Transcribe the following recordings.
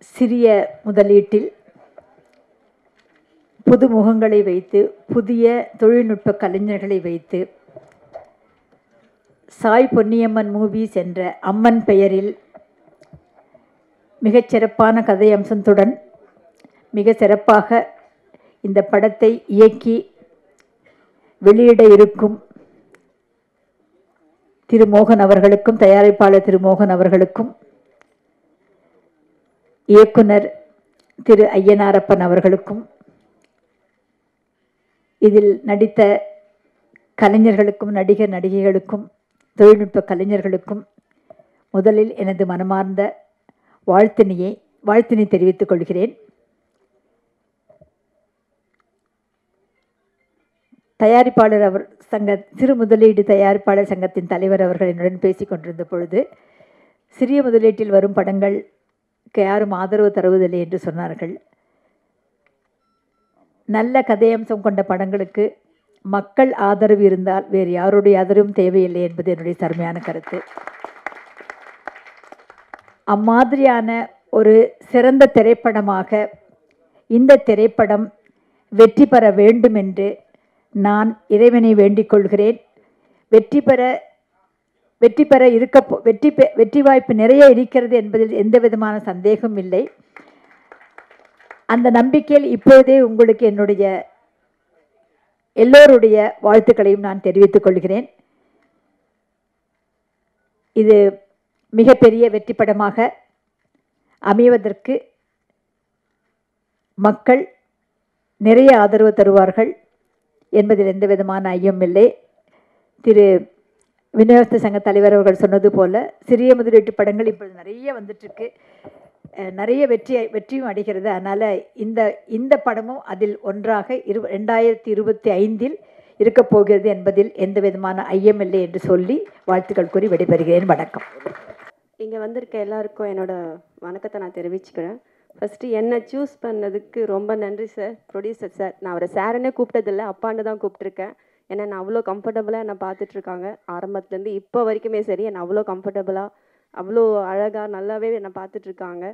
சிறிய முதலீட்டில் புது முகங்களை வைத்து புதிய தொழில்நுட்ப கலைஞர்களை வைத்து சாய் பொன்னியம்மன் மூவிஸ் என்ற அம்மன் பெயரில் மிகச்சிறப்பான கதை அம்சத்துடன் மிக சிறப்பாக இந்த படத்தை இயக்கி வெளியிட இருக்கும் திரு மோகன் அவர்களுக்கும், தயாரிப்பாளர் திரு மோகன் அவர்களுக்கும், இயக்குனர் திரு ஐயனாரப்பன் அவர்களுக்கும், இதில் நடித்த கலைஞர்களுக்கும், நடிகர் நடிகைகளுக்கும், தொழில்நுட்ப கலைஞர்களுக்கும் முதலில் எனது மனமார்ந்த வாழ்த்தினை தெரிவித்துக் கொள்கிறேன். தயாரிப்பாளர் சிறு முதலீடு தயாரிப்பாளர் சங்கத்தின் தலைவர் அவர்கள் என்னுடன் பேசிக் கொண்டிருந்த பொழுது, சிறிய முதலீட்டில் வரும் படங்களுக்கு யாரும் ஆதரவு தருவதில்லை என்று சொன்னார்கள். நல்ல கதையம்சம் கொண்ட படங்களுக்கு மக்கள் ஆதரவு இருந்தால் வேறு யாருடைய ஆதரவும் தேவையில்லை என்பது என்னுடைய தர்மையான கருத்து. அம்மாதிரியான ஒரு சிறந்த திரைப்படமாக இந்த திரைப்படம் வெற்றி பெற வேண்டும் என்று நான் இறைவனை வேண்டிக் கொள்கிறேன். வெற்றி வாய்ப்பு நிறைய இருக்கிறது என்பதில் எந்த விதமான சந்தேகமும் இல்லை. அந்த நம்பிக்கையில் இப்போதே உங்களுக்கு என்னுடைய எல்லோருடைய வாழ்த்துக்களையும் நான் தெரிவித்துக் கொள்கிறேன். இது மிகப்பெரிய வெற்றி படமாக அமைவதற்கு மக்கள் நிறைய ஆதரவு தருவார்கள் என்பதில் எந்த விதமான ஐயம் இல்லை. திரு விநியோகஸ்த சங்க தலைவர் அவர்கள் சொன்னது போல சிறிய முதலீட்டு படங்கள் இப்பொழுது நிறைய வந்துட்டுருக்கு, நிறைய வெற்றியும் அடைகிறது. அதனால் இந்த படமும் அதில் ஒன்றாக 2025 இருக்கப் போகிறது என்பதில் எந்த விதமான ஐயம் இல்லை என்று சொல்லி வாழ்த்துக்கள் கூறி விடைபெறுகிறேன். வணக்கம். இங்கே வந்திருக்க எல்லாருக்கும் என்னோட வணக்கத்தை நான் தெரிவிச்சுக்கிறேன். ஃபஸ்ட்டு என்னை சூஸ் பண்ணதுக்கு ரொம்ப நன்றி சார், ப்ரொடியூசர் சார். நான் அவரை சாருன்னே கூப்பிட்டதில்லை, அப்பான்னு தான் கூப்பிட்ருக்கேன். ஏன்னா நான் அவ்வளோ கம்ஃபர்டபுளாக என்னை பார்த்துட்ருக்காங்க ஆரம்பத்துலேருந்து இப்போ வரைக்குமே சரி. என்னை அவ்வளோ கம்ஃபர்டபுளாக அவ்வளோ அழகாக நல்லாவே என்னை பார்த்துட்ருக்காங்க.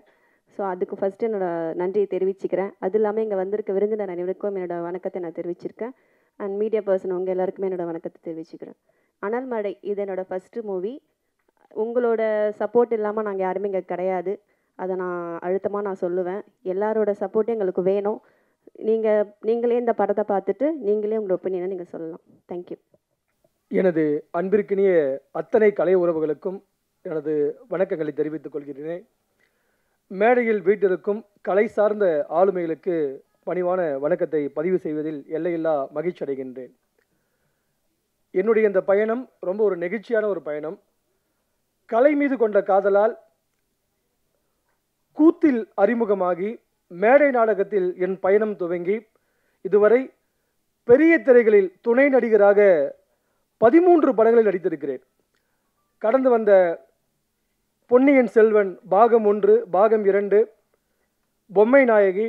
ஸோ அதுக்கு ஃபஸ்ட்டு என்னோடய நன்றியை தெரிவிச்சுக்கிறேன். அது இல்லாமல் இங்கே வந்திருக்க விருந்தினர் அனைவருக்கும் என்னோடய வணக்கத்தை நான் தெரிவிச்சிருக்கேன். அண்ட் மீடியா பர்சன் உங்கள் எல்லாருக்குமே என்னோடய வணக்கத்தை தெரிவிச்சுக்கிறேன். அனல் மழை இது என்னோடய ஃபஸ்ட்டு மூவி. உங்களோட சப்போர்ட் இல்லாமல் நாங்கள் யாருமே இங்கே கிடையாது. அதை நான் அழுத்தமாக சொல்லுவேன். எல்லாரோட சப்போர்ட்டும் எங்களுக்கு வேணும். நீங்களே இந்த படத்தை பார்த்துட்டு நீங்களே உங்களோட ஒப்பீனியனை நீங்கள் சொல்லலாம். தேங்க்யூ. எனது அன்பிற்கினிய அத்தனை கலை உறவுகளுக்கும் எனது வணக்கங்களை தெரிவித்துக் கொள்கிறேன். மேடையில் வீட்டிற்கும் கலை சார்ந்த ஆளுமைகளுக்கு பணிவான வணக்கத்தை பதிவு செய்வதில் எல்லையில்லா மகிழ்ச்சி அடைகின்றேன். என்னுடைய இந்த பயணம் ரொம்ப ஒரு நெகிழ்ச்சியான ஒரு பயணம். கலை மீது கொண்ட காதலால் கூத்தில் அறிமுகமாகி மேடை நாடகத்தில் என் பயணம் துவங்கி இதுவரை பெரிய திரைகளில் துணை நடிகராக 13 படங்களில் நடித்திருக்கிறேன். கடந்து வந்த பொன்னியின் செல்வன் பாகம் 1, பாகம் 2, பொம்மை நாயகி,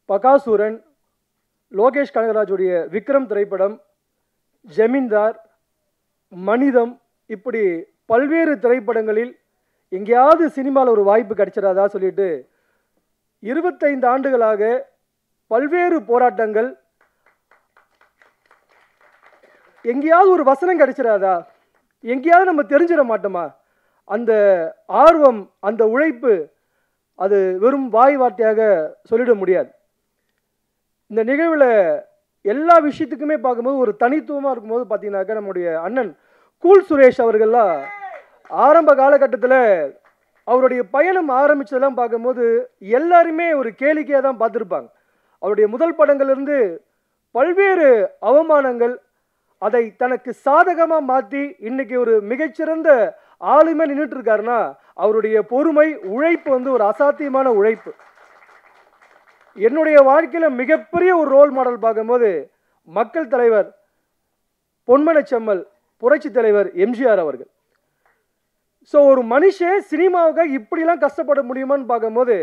பகாசூரன், லோகேஷ் கனகராஜுடைய விக்ரம் திரைப்படம், ஜமீன்தார், மனிதம், இப்படி பல்வேறு திரைப்படங்களில் எங்கேயாவது சினிமாவில் ஒரு வாய்ப்பு கிடைச்சிடாதா சொல்லிட்டு 25 ஆண்டுகளாக பல்வேறு போராட்டங்கள், எங்கேயாவது ஒரு வசனம் கிடைச்சிடாதா, எங்கேயாவது நம்ம தெரிஞ்சிட மாட்டோமா, அந்த ஆர்வம், அந்த உழைப்பு, அது வெறும் வாய் வார்த்தையாக சொல்லிட முடியாது. இந்த நிகழ்வில் எல்லா விஷயத்துக்குமே பார்க்கும்போது ஒரு தனித்துவமாக இருக்கும்போது பார்த்தீங்கன்னாக்கா நம்முடைய அண்ணன் கூல் சுரேஷ் அவர்கள்லாம் ஆரம்ப காலகட்டத்தில் அவருடைய பயணம் ஆரம்பித்ததெல்லாம் பார்க்கும்போது எல்லாருமே ஒரு கேளிக்கையாக தான் பார்த்துருப்பாங்க. அவருடைய முதல் படங்கள்லேருந்து பல்வேறு அவமானங்கள், அதை தனக்கு சாதகமாக மாற்றி இன்னைக்கு ஒரு மிகச்சிறந்த ஆளுமே நின்றுட்டு இருக்காருன்னா அவருடைய பொறுமை, உழைப்பு ஒரு அசாத்தியமான உழைப்பு. என்னுடைய வாழ்க்கையில் மிகப்பெரிய ஒரு ரோல் மாடல் பார்க்கும்போது மக்கள் தலைவர் பொன்மனச்செம்மல் புரட்சி தலைவர் எம்ஜிஆர் அவர்கள். ஸோ ஒரு மனுஷன் சினிமாவுக்காக இப்படிலாம் கஷ்டப்பட முடியுமான்னு பார்க்கும்போது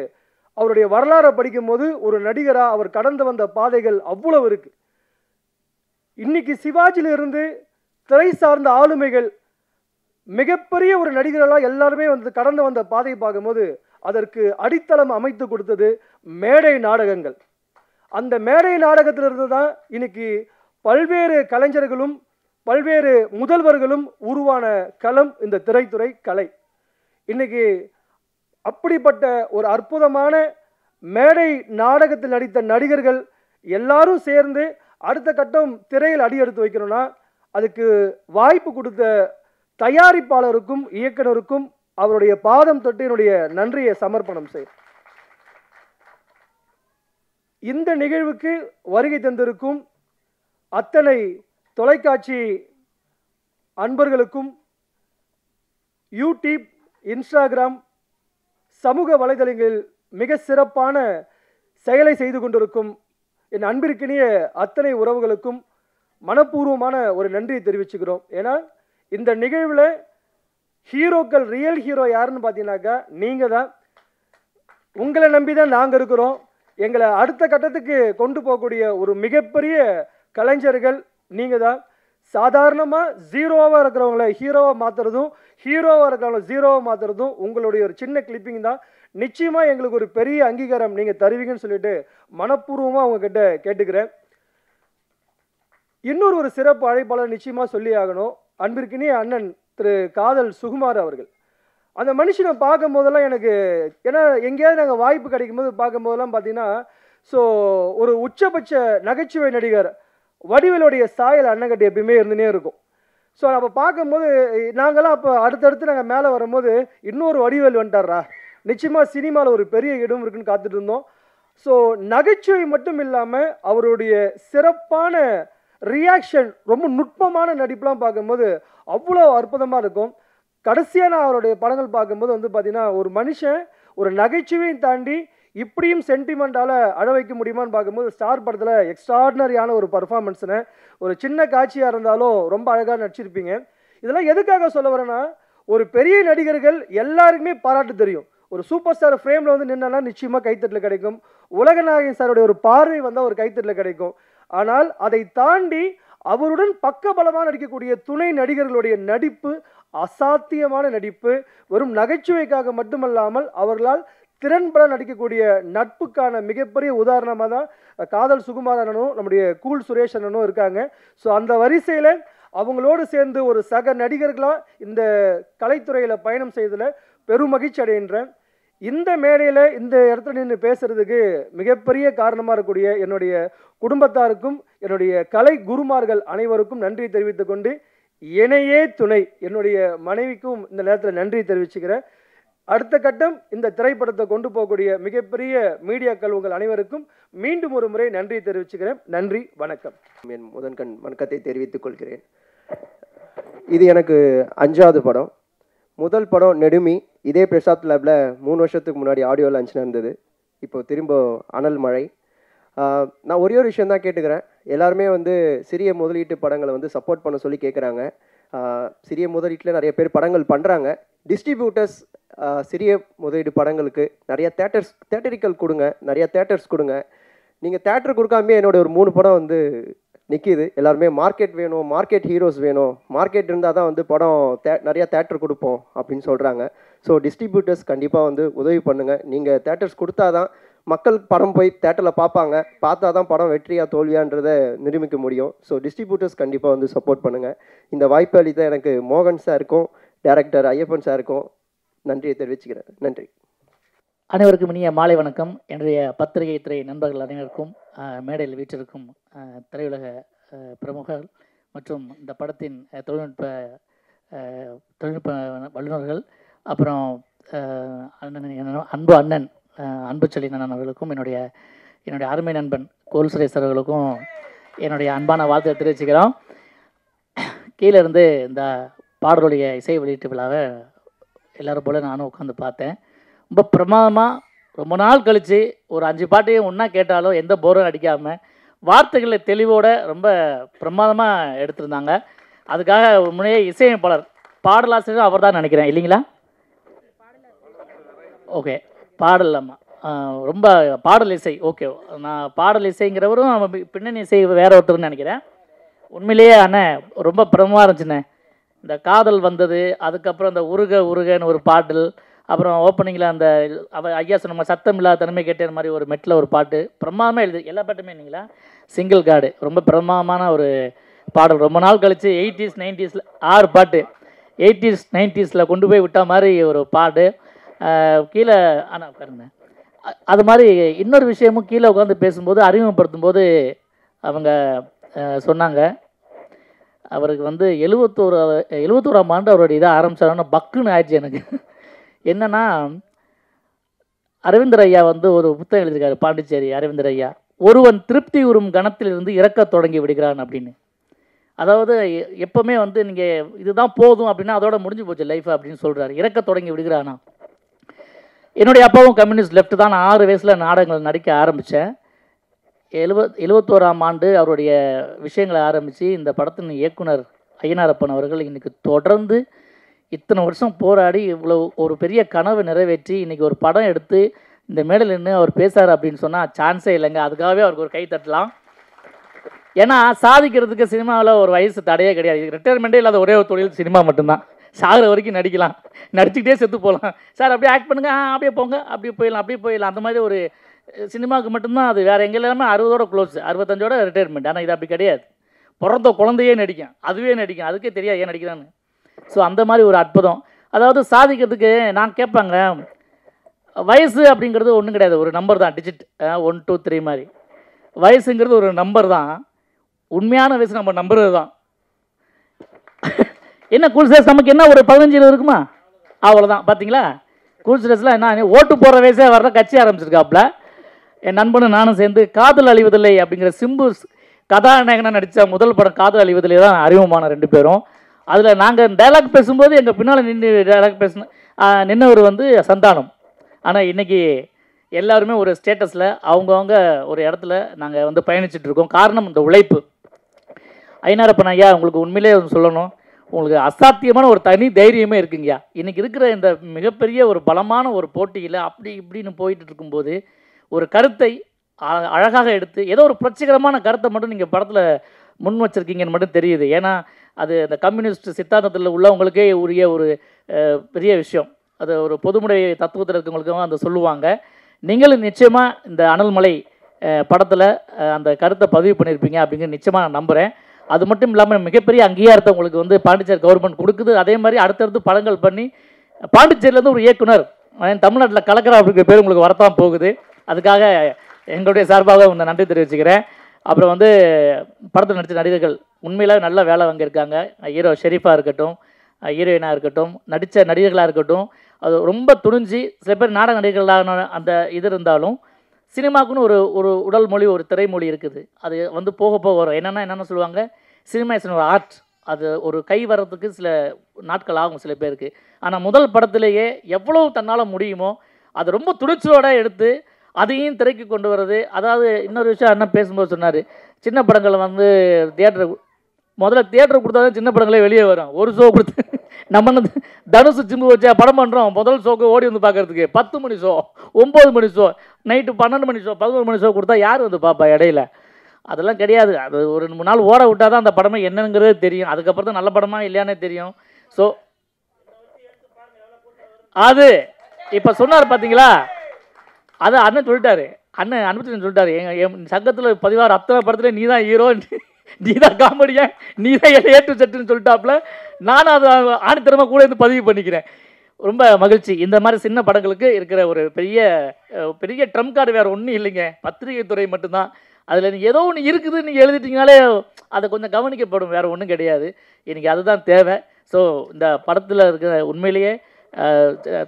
அவருடைய வரலாறை படிக்கும்போது ஒரு நடிகராக அவர் கடந்து வந்த பாதைகள் அவ்வளவு இருக்கு. இன்னைக்கு சிவாஜிலிருந்து திரை சார்ந்த ஆளுமைகள் மிகப்பெரிய ஒரு நடிகர்களாக எல்லாருமே கடந்து வந்த பாதையை பார்க்கும்போது அதற்கு அடித்தளம் அமைத்து கொடுத்தது மேடை நாடகங்கள். அந்த மேடை நாடகத்திலிருந்து தான் இன்னைக்கு பல்வேறு கலைஞர்களும் பல்வேறு முதல்வர்களும் உருவான களம் இந்த திரைத்துறை கலை. இன்னைக்கு அப்படிப்பட்ட ஒரு அற்புதமான மேடை நாடகத்தில் நடித்த நடிகர்கள் எல்லாரும் சேர்ந்து அடுத்த கட்டம் திரையில் அடி எடுத்து வைக்கணும்னா அதுக்கு வாய்ப்பு கொடுத்த தயாரிப்பாளருக்கும் இயக்குனருக்கும் அவருடைய பாதம் தொட்டு என்னுடைய நன்றியை சமர்ப்பணம் செய்யும். இந்த நிகழ்வுக்கு வருகை தந்திருக்கும் அத்தனை தொலைக்காட்சி அன்பர்களுக்கும், யூடியூப், இன்ஸ்டாகிராம் சமூக வலைதளங்களில் மிக சிறப்பான செயலை செய்து கொண்டிருக்கும் என் அன்பிற்கினிய அத்தனை உறவுகளுக்கும் மனப்பூர்வமான ஒரு நன்றியை தெரிவிச்சுக்கிறோம். ஏன்னா இந்த நிகழ்வில் ஹீரோக்கள், ரியல் ஹீரோ யாருன்னு பார்த்தீங்கன்னாக்கா நீங்கள் தான். உங்களை நம்பி தான் நாங்கள் இருக்கிறோம். எங்களை அடுத்த கட்டத்துக்கு கொண்டு போகக்கூடிய ஒரு மிகப்பெரிய கலைஞர்கள் நீங்கள் தான். சாதாரணமாக ஜீரோவாக இருக்கிறவங்கள ஹீரோவாக மாற்றுறதும், ஹீரோவாக இருக்கிறவங்கள ஜீரோவாக மாற்றுறதும் உங்களுடைய ஒரு சின்ன கிளிப்பிங் தான். நிச்சயமாக எங்களுக்கு ஒரு பெரிய அங்கீகாரம் நீங்கள் தருவீங்கன்னு சொல்லிட்டு மனப்பூர்வமாக உங்ககிட்ட கேட்டுக்கிறேன். இன்னொரு சிறப்பு அழைப்பாளர் நிச்சயமாக சொல்லி ஆகணும். அன்பிற்கினிய அண்ணன் திரு காதல் சுகுமார் அவர்கள். அந்த மனுஷனை பார்க்கும் போதெல்லாம் எனக்கு, ஏன்னா எங்கேயாவது நாங்கள் வாய்ப்பு கிடைக்கும் போது பார்க்கும் போதெல்லாம் பார்த்தீங்கன்னா, ஸோ ஒரு உச்சபட்ச நகைச்சுவை நடிகர் வடிவேலுடைய சாயல் அண்ணங்கிட்ட எப்பயுமே இருந்துனே இருக்கும். ஸோ அப்போ பார்க்கும்போது நாங்களாம் அப்போ அடுத்தடுத்து நாங்கள் மேலே வரும்போது இன்னொரு வடிவேல் வந்துட்டாரா, நிச்சயமாக சினிமாவில் ஒரு பெரிய இடம் இருக்குன்னு காத்துட்டு இருந்தோம். ஸோ நகைச்சுவை மட்டும் இல்லாமல் அவருடைய சிறப்பான ரியாக்ஷன், ரொம்ப நுட்பமான நடிப்புலாம் பார்க்கும்போது அவ்வளோ அற்புதமாக இருக்கும். கடைசியாக நான் அவருடைய படங்கள் பார்க்கும்போது வந்து பார்த்தீங்கன்னா, ஒரு மனுஷன் ஒரு நகைச்சுவையும் தாண்டி இப்படியும் சென்டிமெண்ட்டால் அழ வைக்க முடியுமான்னு பார்க்கும்போது ஸ்டார் படத்தில் எக்ஸ்ட்ராடினரியான ஒரு பர்ஃபார்மன்ஸ்னு, ஒரு சின்ன காட்சியாக இருந்தாலும் ரொம்ப அழகாக நடிச்சிருப்பீங்க. இதெல்லாம் எதுக்காக சொல்ல வரேன்னா, ஒரு பெரிய நடிகர்கள் எல்லாருக்குமே பாராட்டு தெரியும். ஒரு சூப்பர் ஸ்டார் ஃப்ரேமில் வந்து நின்னா நிச்சயமாக கைத்தட்டல் கிடைக்கும். உலகநாயகன் சாருடைய ஒரு பார்வை வந்தால் ஒரு கைத்தட்டல் கிடைக்கும். ஆனால் அதை தாண்டி அவருடன் பக்கபலமாக நடிக்கக்கூடிய துணை நடிகர்களுடைய நடிப்பு அசாத்தியமான நடிப்பு. வெறும் நகைச்சுவைக்காக மட்டுமல்லாமல் அவர்களால் திறன்பட நடிக்கக்கூடிய நட்புக்கான மிகப்பெரிய உதாரணமாக தான் காதல் சுகுமார் அண்ணனும் நம்முடைய கூல் சுரேஷ் அண்ணனும் இருக்காங்க. ஸோ அந்த வரிசையில் அவங்களோடு சேர்ந்து ஒரு சக நடிகர்களாக இந்த கலைத்துறையில் பயணம் செய்ததில் பெரும் மகிழ்ச்சி அடைகின்றேன். இந்த மேடையில் இந்த இடத்துல நின்று பேசுறதுக்கு மிகப்பெரிய காரணமாக இருக்கக்கூடிய என்னுடைய குடும்பத்தாருக்கும் என்னுடைய கலை குருமார்கள் அனைவருக்கும் நன்றி தெரிவித்துக் கொண்டு, இணையே துணை என்னுடைய மனைவிக்கும் இந்த நேரத்தில் நன்றி தெரிவிச்சுக்கிறேன். அடுத்த கட்டம் இந்த திரைப்படத்தை கொண்டு போகக்கூடிய மிகப்பெரிய மீடியாக்கள் உங்கள் அனைவருக்கும் மீண்டும் ஒரு முறை நன்றி தெரிவிச்சுக்கிறேன். நன்றி, வணக்கம். என் முதன்கண் வணக்கத்தை தெரிவித்துக் கொள்கிறேன். இது எனக்கு 5வது படம். முதல் படம் நெடுமி. இதே பிரசாத் லேபில் 3 வருஷத்துக்கு முன்னாடி ஆடியோ லான்ச் நடந்தது. இப்போ திரும்ப அனல் மழை. நான் ஒரே ஒரு விஷயம் தான் கேட்டுக்கிறேன். எல்லாருமே வந்து சிறிய முதலீட்டு படங்களை வந்து சப்போர்ட் பண்ண சொல்லி கேட்குறாங்க. சிறிய முதலீட்டில் நிறைய பேர் படங்கள் பண்ணுறாங்க. டிஸ்ட்ரிபியூட்டர்ஸ் சிறிய முதலீடு படங்களுக்கு நிறைய தேட்டரிக்கல் கொடுங்க, நிறைய தேட்டர்ஸ் கொடுங்க. நீங்கள் தேட்டர் கொடுக்காமே என்னோட ஒரு 3 படம் வந்து நிற்கிது. எல்லாருமே மார்க்கெட் வேணும், மார்க்கெட் ஹீரோஸ் வேணும், மார்க்கெட் இருந்தால் தான் வந்து படம் நிறையா தேட்டர் கொடுப்போம் அப்படின்னு சொல்கிறாங்க. ஸோ டிஸ்ட்ரிபியூட்டர்ஸ் கண்டிப்பாக வந்து உதவி பண்ணுங்கள். நீங்கள் தேட்டர்ஸ் கொடுத்தா தான் மக்கள் படம் போய் தேட்டரில் பார்ப்பாங்க. பார்த்தா தான் படம் வெற்றியா தோல்வியான்றதை நிரூபிக்க முடியும். ஸோ டிஸ்ட்ரிபியூட்டர்ஸ் கண்டிப்பாக வந்து சப்போர்ட் பண்ணுங்கள். இந்த வாய்ப்பு அளித்த எனக்கு மோகன் சாருக்கும் டைரக்டர் ஐயப்பன் சாருக்கும் நன்றியை தெரிவிச்சுக்கிறேன். நன்றி. அனைவருக்கும் இனிய மாலை வணக்கம். என்னுடைய பத்திரிகை துறை நண்பர்கள் அனைவருக்கும், மேடையில் வீற்றிருக்கும் திரையுலக பிரமுகர்கள் மற்றும் இந்த படத்தின் தொழில்நுட்ப வல்லுநர்கள், அப்புறம் அன்பு அண்ணன் அன்பு செல்லினன் அவர்களுக்கும், என்னுடைய அருமை நண்பன் கோல் சுரேஷ் அவர்களுக்கும் என்னுடைய அன்பான வாழ்த்தை தெரிவிச்சுக்கிறோம். கீழே இருந்து இந்த பாடலுடைய இசை வெளியீட்டு விழாவை எல்லோரும் போல் நானும் உட்காந்து பார்த்தேன். ரொம்ப பிரமாதமாக, ரொம்ப நாள் கழித்து ஒரு 5 பாட்டையும் ஒன்றா கேட்டாலும் எந்த போரும் அடிக்காமல் வார்த்தைகளை தெளிவோடு ரொம்ப பிரமாதமாக எடுத்திருந்தாங்க. அதுக்காக முன்னே இசையமைப்பாளர் பாடலாசிரியர் அவர் தான் நினைக்கிறேன், இல்லைங்களா? ஓகே, பாடல் அம்மா ரொம்ப பாடல் இசை. ஓகே, நான் பாடல் இசைங்கிறவரும் பின்னணி இசை வேற ஒருத்தர்னு நினைக்கிறேன். உண்மையிலேயே அண்ணன் ரொம்ப பிரமாதமாக இருந்துச்சுண்ணே. இந்த காதல் வந்தது, அதுக்கப்புறம் இந்த உருகன்னு ஒரு பாடல், அப்புறம் ஓப்பனிங்கில் அந்த ஐயா சொன்ன சத்தம் இல்லாத தனிமை கேட்ட மாதிரி ஒரு மெட்டில் ஒரு பாட்டு பிரமாதமாக எழுது. எல்லா பாட்டுமே இல்லைங்களா, சிங்கிள் கார்டு ரொம்ப பிரமாதமான ஒரு பாடல். ரொம்ப நாள் கழித்து 80s 90s 6 பாட்டு 80s 90s கொண்டு போய் விட்ட மாதிரி ஒரு பாடு. கீழே ஆனால் உட்காருங்க. அது மாதிரி இன்னொரு விஷயமும் கீழே உட்காந்து பேசும்போது அறிமுகப்படுத்தும் போது அவங்க சொன்னாங்க, அவருக்கு வந்து 71ஆம் ஆண்டு அவருடைய இதை ஆரம்பித்தாருன்னா பக்குன்னு ஆயிடுச்சு எனக்கு. என்னென்னா, அரவிந்தர் ஐயா வந்து ஒரு புத்தகம் எழுதியிருக்காரு, பாண்டிச்சேரி அரவிந்தர் ஐயா, ஒருவன் திருப்தி உறும் கணத்திலிருந்து இறக்க தொடங்கி விடுகிறான் அப்படின்னு. அதாவது எப்போவுமே வந்து நீங்கள் இதுதான் போதும் அப்படின்னா அதோட முடிஞ்சு போச்சு லைஃப் அப்படின்னு சொல்கிறாரு. இறக்க தொடங்கி விடுகிறானா. என்னுடைய அப்பாவும் கம்யூனிஸ்ட் லெஃப்ட் தான். நான் 6 வயசில் நாடகங்கள் நடிக்க ஆரம்பித்தேன். 71ஆம் ஆண்டு அவருடைய விஷயங்களை ஆரம்பித்து இந்த படத்தின் இயக்குனர் ஐயனாரப்பன் அவர்கள் இன்றைக்கி தொடர்ந்து இத்தனை வருஷம் போராடி இவ்வளோ ஒரு பெரிய கனவு நிறைவேற்றி இன்றைக்கி ஒரு படம் எடுத்து இந்த மேடையில் நின்று அவர் பேசுகிறார் அப்படின்னு சொன்னால் சான்ஸே இல்லைங்க. அதுக்காகவே அவருக்கு ஒரு கை தட்டலாம். ஏன்னா சாதிக்கிறதுக்கு சினிமாவில் ஒரு வயசு தடையே கிடையாது. ரிட்டையர்மெண்ட்டே இல்லாத ஒரே ஒரு தொழில் சினிமா மட்டும்தான். சாகிற வரைக்கும் நடிக்கலாம், நடிச்சுக்கிட்டே செத்து போகலாம். சார் அப்படியே ஆக்ட் பண்ணுங்க, அப்படியே போங்க, அப்படியே போயிடலாம். அந்த மாதிரி ஒரு சினிமாவுக்கு மட்டும்தான் அது. வேறு எங்கே எல்லாமே 60ஓட க்ளோஸ், 65ஓட ரிட்டையர்மெண்ட். ஆனால் இது அப்படி கிடையாது. பிறந்த குழந்தையே நடிக்கும், அதுவே நடிக்கும், அதுக்கே தெரியாது ஏன் நடிக்கிறான்னு. ஸோ அந்த மாதிரி ஒரு அற்புதம். அதாவது சாதிக்கிறதுக்கு நான் கேட்பாங்க, வயசு அப்படிங்கிறது ஒன்றும் கிடையாது, ஒரு நம்பர் தான், டிஜிட் 1 2 3 மாதிரி. வயசுங்கிறது ஒரு நம்பர் தான். உண்மையான வயசு நம்ம நம்புறது தான். என்ன கூல் ஸ்டேஸ் நமக்கு என்ன ஒரு 15 இருக்குமா, அவ்வளோதான். பார்த்தீங்களா, கூல் ஸ்டேஸ்லாம் என்ன ஓட்டு போகிற வயசே வர்ற கட்சி ஆரம்பிச்சிருக்காப்புல. என் நண்பனும் நானும் சேர்ந்து காதல் அழிவதில்லை அப்படிங்கிற சிம்பு கதாநாயகனாக நடித்த முதல் படம் காதல் அழிவதில்லை தான் அறிமுகமான 2 பேரும். அதில் நாங்கள் டைலாக் பேசும்போது எங்கள் பின்னால் நின்று டைலாக் நின்னவர் வந்து சந்தானம். ஆனால் இன்றைக்கி எல்லாருமே ஒரு ஸ்டேட்டஸில் அவங்கவுங்க ஒரு இடத்துல நாங்கள் வந்து பயணிச்சுட்ருக்கோம். காரணம் இந்த உழைப்பு. ஐயனாரப்பன் ஐயா, உங்களுக்கு உண்மையிலே சொல்லணும், உங்களுக்கு அசாத்தியமான ஒரு தனி தைரியமே இருக்குங்கய்யா. இன்றைக்கி இருக்கிற இந்த மிகப்பெரிய ஒரு பலமான ஒரு போட்டியில் அப்படி இப்படின்னு போயிட்டு இருக்கும்போது ஒரு கருத்தை அழகாக எடுத்து ஏதோ ஒரு புரட்சிகரமான கருத்தை மட்டும் நீங்கள் படத்தில் முன் வச்சுருக்கீங்கன்னு மட்டும் தெரியுது. ஏன்னா அது அந்த கம்யூனிஸ்ட் சித்தாந்தத்தில் உள்ளவங்களுக்கே உரிய ஒரு பெரிய விஷயம். அது ஒரு பொதுமுறை தத்துவத்தில் இருக்கவங்களுக்கும் அந்த சொல்லுவாங்க. நீங்களும் நிச்சயமாக இந்த அனல்மலை படத்தில் அந்த கருத்தை பதிவு பண்ணியிருப்பீங்க அப்படிங்கிற நிச்சயமாக நான் நம்புகிறேன். அது மட்டும் இல்லாமல் மிகப்பெரிய அங்கீகாரத்தை உங்களுக்கு வந்து பாண்டிச்சேரி கவர்மெண்ட் கொடுக்குது. அதே மாதிரி அடுத்தடுத்து படங்கள் பண்ணி பாண்டிச்சேரியிலேருந்து ஒரு இயக்குனர் தமிழ்நாட்டில் கலக்கிற அப்படிங்கிற பேர் உங்களுக்கு வரத்தான் போகுது. அதுக்காக எங்களுடைய சார்பாக உங்களை நன்றி தெரிவிச்சுக்கிறேன். அப்புறம் வந்து படத்தில் நடித்த நடிகர்கள் உண்மையிலே நல்ல வேலை வாங்கியிருக்காங்க. ஹீரோ ஷெரீஃபாக இருக்கட்டும், ஹீரோயினாக இருக்கட்டும், நடித்த நடிகர்களாக இருக்கட்டும், அது ரொம்ப துணிஞ்சு சில பேர் நாடக நடிகர்களான அந்த இது இருந்தாலும் சினிமாவுக்குன்னு ஒரு ஒரு உடல் மொழி, ஒரு திரைமொழி இருக்குது. அது வந்து போக போக வரும். என்னென்ன சொல்லுவாங்க, சினிமா இஸ் ஒரு ஆர்ட். அது ஒரு கை வர்றதுக்கு சில நாட்கள் ஆகும் சில பேருக்கு. ஆனால் முதல் படத்திலேயே எவ்வளோ தன்னால் முடியுமோ அதை ரொம்ப துணிச்சலோடு எடுத்து அதையும் திரைக்கு கொண்டு வர்றது. அதாவது இன்னொரு விஷயம் அண்ணன் பேசும்போது சொன்னார், சின்ன படங்கள் வந்து முதல்ல தியேட்டர் கொடுத்தா தான் சின்ன படங்களே வெளியே வரும். ஒரு ஷோ கொடுத்து நம்ம தனுசு சிம்பு வச்சா படம் பண்ணுறோம், முதல் ஷோக்கு ஓடி வந்து பார்க்குறதுக்கு 10 மணி ஷோ, 9 மணி ஷோ, நைட்டு 12 மணி ஷோ, 11 மணி ஷோ கொடுத்தா யார் வந்து பார்ப்பா இடையில? அதெல்லாம் கிடையாது. அது ஒரு 2 நாள் ஓட விட்டால் தான் அந்த படமே என்னங்கிறது தெரியும். அதுக்கப்புறம் தான் நல்ல படமா இல்லையானே தெரியும். ஸோ அது இப்போ சொன்னார் பார்த்தீங்களா, அதை அண்ணன் சொல்லிட்டாரு. அண்ணன் அனுபவத்தில் சொல்லிட்டாரு, என் சங்கத்தில் பதிவார் அத்தனை படத்தில் நீ தான் ஹீரோ, நீ தான் காமெடியா, நீ தான் ஏட்டு சட்டுன்னு சொல்லிட்டாப்புல. நானும் அதை ஆணித்தரமாக கூட இருந்து பதிவு பண்ணிக்கிறேன். ரொம்ப மகிழ்ச்சி. இந்த மாதிரி சின்ன படங்களுக்கு இருக்கிற ஒரு பெரிய பெரிய ட்ரம் கார்டு வேறு ஒன்றும் இல்லைங்க, பத்திரிகை துறை மட்டும்தான். அதில் நீங்கள் ஏதோ ஒன்று இருக்குது நீங்கள் எழுதிட்டிங்கனாலே அதை கொஞ்சம் கவனிக்கப்படும், வேறு ஒன்றும் கிடையாது. இன்றைக்கி அதுதான் தேவை. ஸோ இந்த படத்தில் இருக்கிற உண்மையிலேயே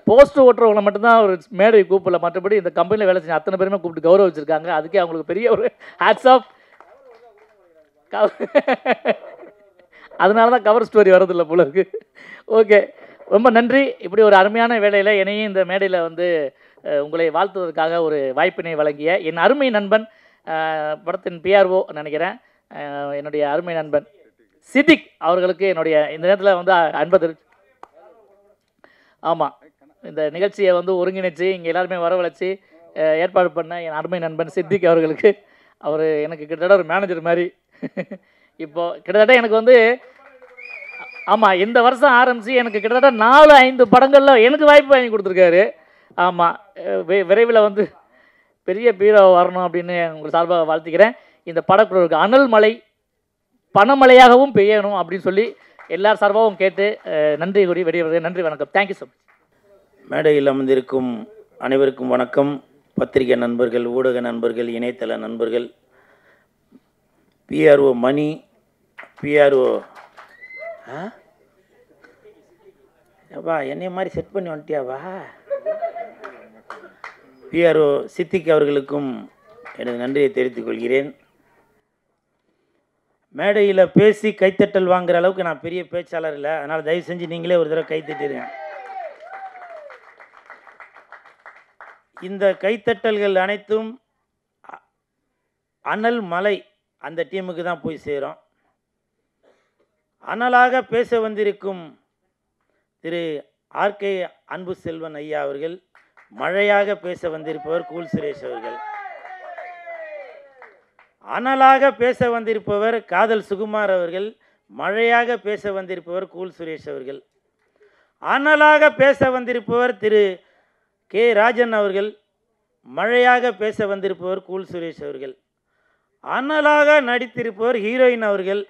போஸ்ட் ஓட்டுறவங்களை மட்டும்தான் ஒரு மேடை கூப்பிடல, மற்றபடி இந்த கம்பெனியில் வேலை செஞ்ச அத்தனை பேருமே கூப்பிட்டு கௌரவிச்சிருக்காங்க. அதுக்கே அவங்களுக்கு பெரிய ஒரு ஹேட்ஸ் ஆஃப். அதனால தான் கவர் ஸ்டோரி வரதில்லை போல இருக்கு. ஓகே, ரொம்ப நன்றி. இப்படி ஒரு அருமையான வேலையில் என்னையும் இந்த மேடையில் வந்து உங்களை வாழ்த்துவதற்காக ஒரு வாய்ப்பினை வழங்கிய என் அருமை நண்பன், படத்தின் பிஆர்ஓ நினைக்கிறேன், என்னுடைய அருமை நண்பன் சித்திக் அவர்களுக்கு என்னுடைய இந்த நேரத்தில் வந்து அன்பு. ஆமாம், இந்த நிகழ்ச்சியை வந்து ஒருங்கிணைச்சு இங்கே எல்லாருமே வரவழைச்சி ஏற்பாடு பண்ண என் அருமை நண்பன் சித்திக் அவர்களுக்கு, அவர் எனக்கு கிட்டத்தட்ட ஒரு மேனேஜர் மாதிரி. இப்போது கிட்டத்தட்ட எனக்கு வந்து ஆமாம், இந்த வருஷம் ஆரம்பித்து எனக்கு கிட்டத்தட்ட 4-5 படங்களில் எனக்கு வாய்ப்பு வாங்கி கொடுத்துருக்காரு. ஆமாம், விரைவில் வந்து பெரிய ஹீரோ வரணும் அப்படின்னு உங்களுக்கு சார்பாக வாழ்த்துக்கிறேன். இந்த படக்குழுவுக்கு அனல் மழை பணமழையாகவும் பெய்யணும் அப்படின்னு சொல்லி எல்லார் சார்பாகவும் கேட்டு நன்றி கூறி வெளியே நன்றி, வணக்கம். Thank you so much. மேடையில் அமர்ந்திருக்கும் அனைவருக்கும் வணக்கம். பத்திரிகை நண்பர்கள், ஊடக நண்பர்கள், இணையதள நண்பர்கள், பிஆர்ஓ மணி, பிஆர்ஓ வா என்னைய மாதிரி செட் பண்ணி வந்துட்டியாவா, பிஆர்ஓ சித்திக் அவர்களுக்கும் எனது நன்றியை தெரிவித்துக் கொள்கிறேன். மேடையில் பேசி கைத்தட்டல் வாங்குகிற அளவுக்கு நான் பெரிய பேச்சாளர் இல்லை, அதனால் தயவு செஞ்சு நீங்களே ஒரு தடவை கைத்தட்டிடுங்க. இந்த கைத்தட்டல்கள் அனைத்தும் அனல் மலை அந்த டீமுக்கு தான் போய் சேரும். அனலாக பேச வந்திருக்கும் திரு ஆர்கே அன்பு செல்வன் ஐயா அவர்கள், மழையாக பேச வந்திருப்பவர் கூல் சுரேஷ் அவர்கள், அனலாக பேச வந்திருப்பவர் காதல் சுகுமார் அவர்கள், மழையாக பேச வந்திருப்பவர் கூல் சுரேஷ் அவர்கள், அனலாக பேச வந்திருப்பவர் திரு கே ராஜன் அவர்கள், மழையாக பேச வந்திருப்பவர் கூல் சுரேஷ் அவர்கள், அனலாக நடித்திருப்பவர் ஹீரோயின் அவர்கள்,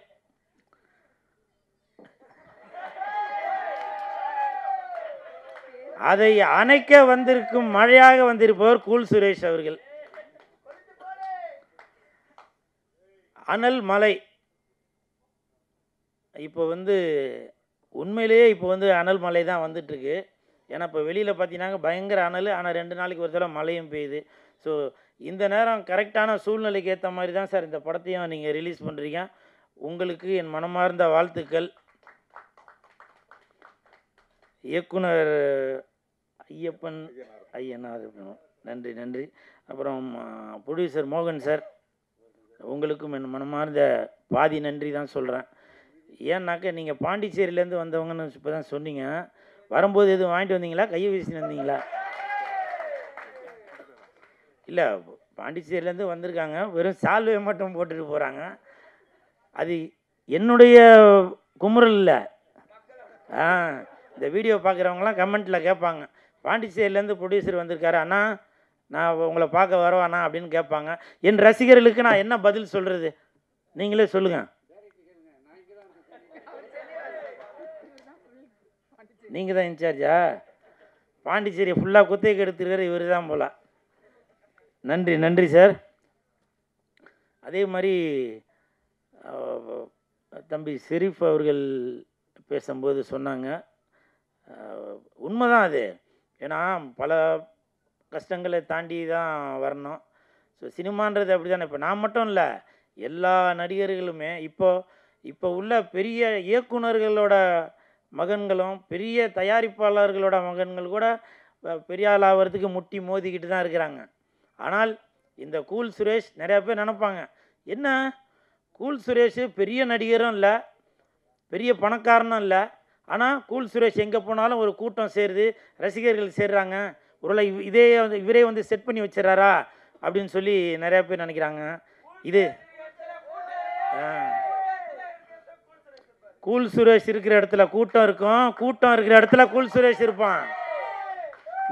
அதை அணைக்க வந்திருக்கும் மழையாக வந்திருப்பவர் கூல் சுரேஷ் அவர்கள். அனல் மலை இப்போ வந்து உண்மையிலேயே இப்போ வந்து அனல் மலை தான் வந்துட்டுருக்கு. ஏன்னா இப்போ வெளியில் பார்த்தீங்கன்னா பயங்கர அனல், ஆனால் 2 நாளைக்கு ஒரு தடவை மழையும் பெய்யுது. ஸோ இந்த நேரம் கரெக்டான சூழ்நிலைக்கு ஏற்ற மாதிரி தான் சார் இந்த படத்தையும் நீங்கள் ரிலீஸ் பண்ணுறீங்க. உங்களுக்கு என் மனமார்ந்த வாழ்த்துக்கள். இயக்குனர் ஐயப்பன் ஐயனார், நன்றி நன்றி. அப்புறம் ப்ரொடியூசர் மோகன் சார், உங்களுக்கும் என் மனமார்ந்த பாதி நன்றி தான் சொல்கிறேன். ஏன்னாக்க நீங்கள் பாண்டிச்சேரியிலேருந்து வந்தவங்கன்னு இப்போ தான் சொன்னீங்க. வரும்போது எதுவும் வாங்கிட்டு வந்தீங்களா, கையை வீசின்னு வந்தீங்களா? இல்லை, பாண்டிச்சேரியிலேருந்து வந்திருக்காங்க, வெறும் சால்வையை மட்டும் போட்டுட்டு போகிறாங்க. அது என்னுடைய குமுறல் இல்லை. இந்த வீடியோ பார்க்குறவங்களாம் கமெண்ட்டில் கேட்பாங்க, பாண்டிச்சேரியிலேருந்து ப்ரொடியூசர் வந்திருக்காரு அண்ணா, நான் உங்களை பார்க்க வரவாண்ணா அப்படின்னு கேட்பாங்க. என் ரசிகர்களுக்கு நான் என்ன பதில் சொல்கிறது, நீங்களே சொல்லுங்கள். நீங்கள் தான் இன்சார்ஜா? பாண்டிச்சேரியை ஃபுல்லாக குத்தகைக்கு எடுத்துருக்கிற இவர் தான் போல. நன்றி நன்றி சார். அதே மாதிரி தம்பி ஷெரீஃப் அவர்கள் பேசும்போது சொன்னாங்க, உண்மைதான் அது. ஏன்னா பல கஷ்டங்களை தாண்டி தான் வரணும். ஸோ சினிமான்றது அப்படி தானே. இப்போ நான் மட்டும் இல்லை, எல்லா நடிகர்களுமே இப்போ உள்ள பெரிய இயக்குனர்களோட மகன்களும் பெரிய தயாரிப்பாளர்களோட மகன்கள் கூட பெரிய ஆள் ஆகிறதுக்கு முட்டி மோதிக்கிட்டு தான் இருக்கிறாங்க. ஆனால் இந்த கூல் சுரேஷ், நிறையா பேர் நினைப்பாங்க, என்ன கூல் சுரேஷ் பெரிய நடிகரும் இல்லை, பெரிய பணக்காரனும் இல்லை, ஆனால் கூல் சுரேஷ் எங்கே போனாலும் ஒரு கூட்டம் சேருது, ரசிகர்கள் சேர்றாங்க, ஒருவேளை இவரே வந்து செட் பண்ணி வச்சிடறாரா அப்படின்னு சொல்லி நிறையா பேர் நினைக்கிறாங்க. இது கூல் சுரேஷ் இருக்கிற இடத்துல கூட்டம் இருக்கும், கூட்டம் இருக்கிற இடத்துல கூல் சுரேஷ் இருப்பான்.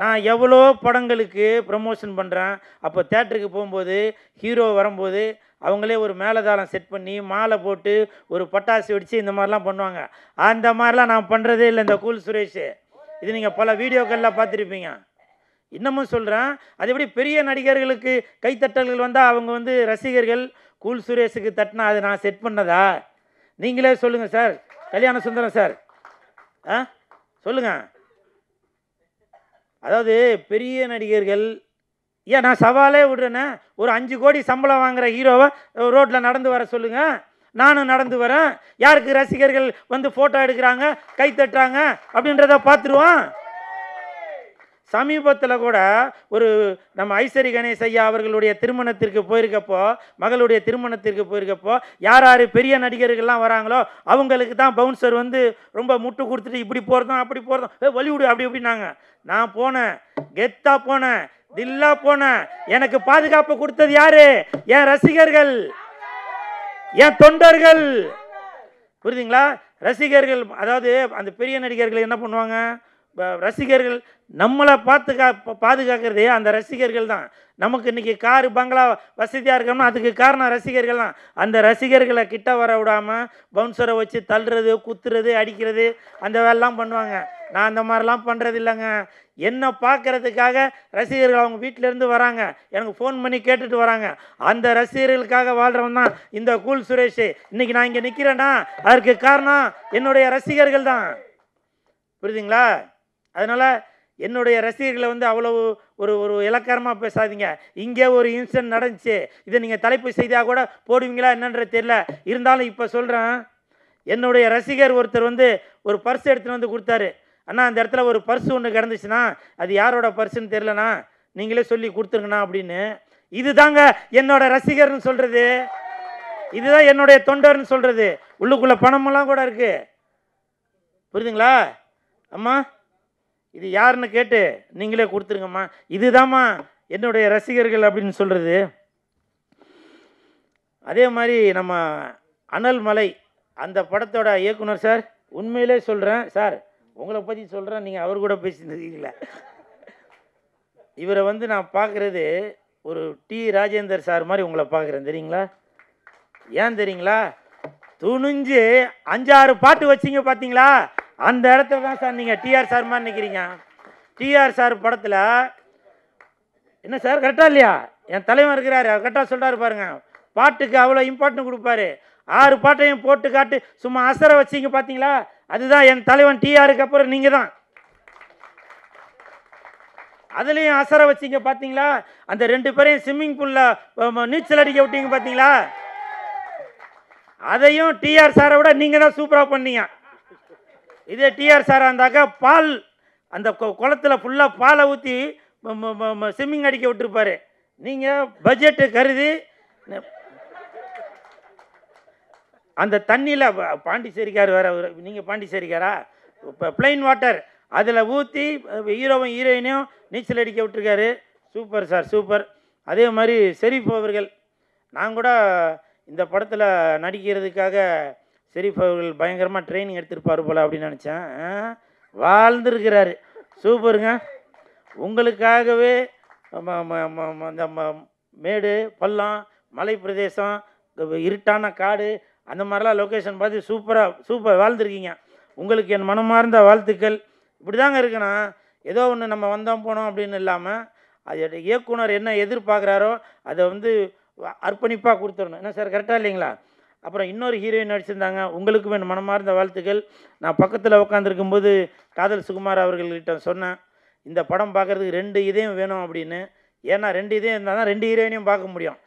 நான் எவ்வளோ படங்களுக்கு ப்ரமோஷன் பண்ணுறேன். அப்போ தேட்டருக்கு போகும்போது ஹீரோ வரும்போது அவங்களே ஒரு மேலதாளம் செட் பண்ணி மாலை போட்டு ஒரு பட்டாசு வெடித்து இந்த மாதிரிலாம் பண்ணுவாங்க. அந்த மாதிரிலாம் நான் பண்ணுறதே இல்லை இந்த கூல் சுரேஷ். இது நீங்கள் பல வீடியோக்களில் பார்த்துருப்பீங்க. இன்னமும் சொல்கிறேன், அது எப்படி பெரிய நடிகர்களுக்கு கைத்தட்டல்கள் வந்தால் அவங்க வந்து ரசிகர்கள் கூல் சுரேஷுக்கு தட்டினா அது நான் செட் பண்ணதா? நீங்களே சொல்லுங்கள் சார். கல்யாண சுந்தரம் சார், சொல்லுங்கள். அதாவது பெரிய நடிகர்கள், ஏன் நான் சவாலே விடுறேன்னே, ஒரு 5 கோடி சம்பளம் வாங்குகிற ஹீரோவை ரோட்டில் நடந்து வர சொல்லுங்கள், நானும் நடந்து வரேன். யாருக்கு ரசிகர்கள் வந்து ஃபோட்டோ எடுக்கிறாங்க, கை தட்டுறாங்க அப்படின்றத பார்த்துருவோம். சமீபத்தில் கூட ஒரு நம்ம ஐஸ்வரி கணேஷ் ஐயா அவர்களுடைய திருமணத்திற்கு போயிருக்கப்போ, மகளுடைய திருமணத்திற்கு போயிருக்கப்போ, யார் யார் பெரிய நடிகர்கள்லாம் வராங்களோ அவங்களுக்கு தான் பவுன்சர் வந்து ரொம்ப முட்டு கொடுத்துட்டு இப்படி போகிறதும் அப்படி போகிறதும் வலிவிடு அப்படி இப்படின்னாங்க. நான் போனேன், கெத்தாக போனேன், தில்லா போனேன். எனக்கு பாதுகாப்பு கொடுத்தது யாரு? என் ரசிகர்கள், என் தொண்டர்கள். புரியுதுங்களா? ரசிகர்கள் அதாவது அந்த பெரிய நடிகர்கள் என்ன பண்ணுவாங்க, ரசிகர்கள் நம்மளை பாதுகாக்கிறதே அந்த ரசிகர்கள் தான். நமக்கு இன்றைக்கி காரு பங்களா வசதியாக இருக்கோம்னா அதுக்கு காரணம் ரசிகர்கள் தான். அந்த ரசிகர்களை கிட்ட வர விடாமல் பவுன்சரை வச்சு தள்ளுறது, குத்துறது, அடிக்கிறது, அந்த வேலைலாம் பண்ணுவாங்க. நான் அந்த மாதிரிலாம் பண்ணுறது இல்லைங்க. என்னை பார்க்குறதுக்காக ரசிகர்கள் அவங்க வீட்டிலேருந்து வராங்க, எனக்கு ஃபோன் பண்ணி கேட்டுட்டு வராங்க. அந்த ரசிகர்களுக்காக வாழ்கிறவன் தான் இந்த கூல் சுரேஷ். இன்றைக்கி நான் இங்கே நிற்கிறேன்னா அதற்கு காரணம் என்னுடைய ரசிகர்கள் தான். புரியுதுங்களா? அதனால் என்னுடைய ரசிகர்களை வந்து அவ்வளவு ஒரு இலக்காரமாக பேசாதீங்க. இங்கே ஒரு இன்சிடென்ட் நடந்துச்சு, இதை நீங்கள் தலைப்பு செய்தியாக கூட போடுவீங்களா என்னன்றது தெரியல. இருந்தாலும் இப்போ சொல்கிறேன், என்னுடைய ரசிகர் ஒருத்தர் வந்து ஒரு பர்ஸ் எடுத்துகிட்டு வந்து கொடுத்தாரு. அண்ணா அந்த இடத்துல ஒரு பர்ஸ் ஒன்று கிடந்துச்சுன்னா அது யாரோட பர்ஸுன்னு தெரிலண்ணா, நீங்களே சொல்லி கொடுத்துருங்கண்ணா அப்படின்னு. இதுதாங்க என்னோட ரசிகர்னு சொல்கிறது, இதுதான் என்னுடைய தொண்டர்னு சொல்கிறது. உள்ளுக்குள்ளே பணமெல்லாம் கூட இருக்குது. புரியுதுங்களா அம்மா? இது யாருன்னு கேட்டு நீங்களே கொடுத்துருங்கம்மா. இதுதாம்மா என்னுடைய ரசிகர்கள் அப்படின்னு சொல்கிறது. அதே மாதிரி நம்ம அனல் மலை அந்த படத்தோட இயக்குனர் சார், உண்மையிலே சொல்கிறேன் சார், உங்களை பற்றி சொல்கிறேன், நீங்கள் அவர் கூட பேசியிருக்கீங்களா? இவரை வந்து நான் பார்க்குறது ஒரு டி ராஜேந்தர் சார் மாதிரி உங்களை பார்க்குறேன். தெரியுங்களா? ஏன் தெரியுங்களா? துணிஞ்சு 5-6 பாட்டு வச்சிங்க பார்த்தீங்களா, அந்த இடத்துல தான் சார் நீங்கள் டிஆர் சார் மாதிரி நிற்கிறீங்க. டிஆர் சார் படத்தில் என்ன சார் கரெக்டாக இல்லையா? என் தலைவன் இருக்கிறாரு, அவர் கரெக்டாக சொல்கிறாரு பாருங்க. பாட்டுக்கு அவ்வளோ இம்பார்ட்டன்ட் கொடுப்பாரு. 6 பாட்டையும் போட்டு காட்டு சும்மா அசர வச்சிங்க பார்த்தீங்களா, அதுதான் என் தலைவன் டிஆருக்கு அப்புறம் நீங்கள் தான். அதுலேயும் அசர வச்சிங்க பார்த்தீங்களா, அந்த 2 பேரையும் ஸ்விம்மிங் பூலில் நீச்சல் அடிக்க விட்டீங்க பார்த்தீங்களா, அதையும் டிஆர் சாரை விட நீங்கள் தான் சூப்பராக பண்ணீங்க. இதே டிஆர் சாராக இருந்தாக்கா பால் அந்த குளத்தில் ஃபுல்லாக பாலை ஊற்றி ஸ்விம்மிங் அடிக்க விட்டுருப்பாரு. நீங்கள் பட்ஜெட்டு கருதி அந்த தண்ணியில் பாண்டிச்சேரிக்கார் வேறு, நீங்கள் பாண்டிச்சேரிக்காரா, இப்போ பிளைன் வாட்டர் அதில் ஊற்றி ஹீரோவும் ஹீரோயினையும் நீச்சல் அடிக்க விட்டுருக்காரு. Super sir, super. அதே மாதிரி ஷெரீஃப் அவர்கள், நான் கூட இந்த படத்தில் நடிக்கிறதுக்காக ஷெரீஃப் அவர்கள் பயங்கரமாக ட்ரைனிங் எடுத்திருப்பார் போல் அப்படின்னு நினச்சேன். வாழ்ந்துருக்கிறாரு. சூப்பருங்க. உங்களுக்காகவே இந்த மேடு பள்ளம் மலை பிரதேசம் இருட்டான காடு அந்த மாதிரிலாம் லொக்கேஷன் பார்த்து சூப்பர் வாழ்ந்துருக்கீங்க. உங்களுக்கு என் மனமார்ந்த வாழ்த்துக்கள். இப்படி தாங்க இருக்கணும். ஏதோ ஒன்று நம்ம வந்தோம் போனோம் அப்படின்னு இல்லாமல் அது இயக்குனர் என்ன எதிர்பார்க்குறாரோ அதை வந்து அர்ப்பணிப்பாக கொடுத்துடணும். என்ன சார் கரெக்டாக இல்லைங்களா? அப்புறம் இன்னொரு ஹீரோயின் நடிச்சிருந்தாங்க, உங்களுக்கும் என் மனமார்ந்த வாழ்த்துக்கள். நான் பக்கத்தில் உட்காந்துருக்கும்போது காதல் சுகுமார் அவர்கள்கிட்ட சொன்னேன், இந்த படம் பார்க்குறதுக்கு 2 இதயம் வேணும் அப்படின்னு. ஏன்னா 2 இதயம் இருந்தால் தான் 2 ஹீரோயினையும் பார்க்க முடியும்.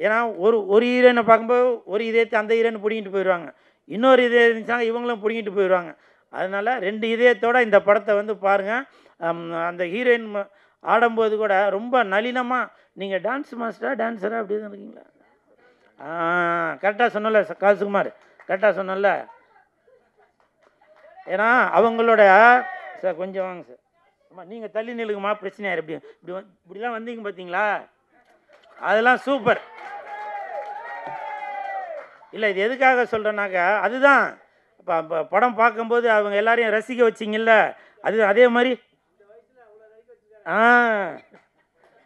ஏன்னா ஒரு ஹீரோயினை பார்க்கும்போது ஒரு இதயத்தை அந்த ஹீரோயின் பிடிங்கிட்டு போயிடுவாங்க, இன்னொரு இதயம் இருந்துச்சாங்க இவங்களும் பிடிங்கிட்டு போயிடுவாங்க. அதனால் 2 இதயத்தோடு இந்த படத்தை வந்து பாருங்கள். அந்த ஹீரோயின் ஆடும்போது கூட ரொம்ப நளினமாக, நீங்கள் டான்ஸ் டான்ஸராக அப்படி தான் இருக்கீங்களா? கரெக்டாக சொன்னல காசுகுமார், கரெக்டாக சொன்னல. ஏன்னா அவங்களோட சார் கொஞ்சம் வாங்க சார், ஆமாம் நீங்கள் தள்ளி நிலுக்குமா, பிரச்சனையாரு இப்படிலாம் வந்தீங்க பார்த்தீங்களா, அதெல்லாம் சூப்பர். இல்லை இது எதுக்காக சொல்கிறேன்னாக்கா, அதுதான் இப்போ படம் பார்க்கும்போது அவங்க எல்லாரையும் ரசிக்க வச்சிங்கல்ல, அது அதே மாதிரி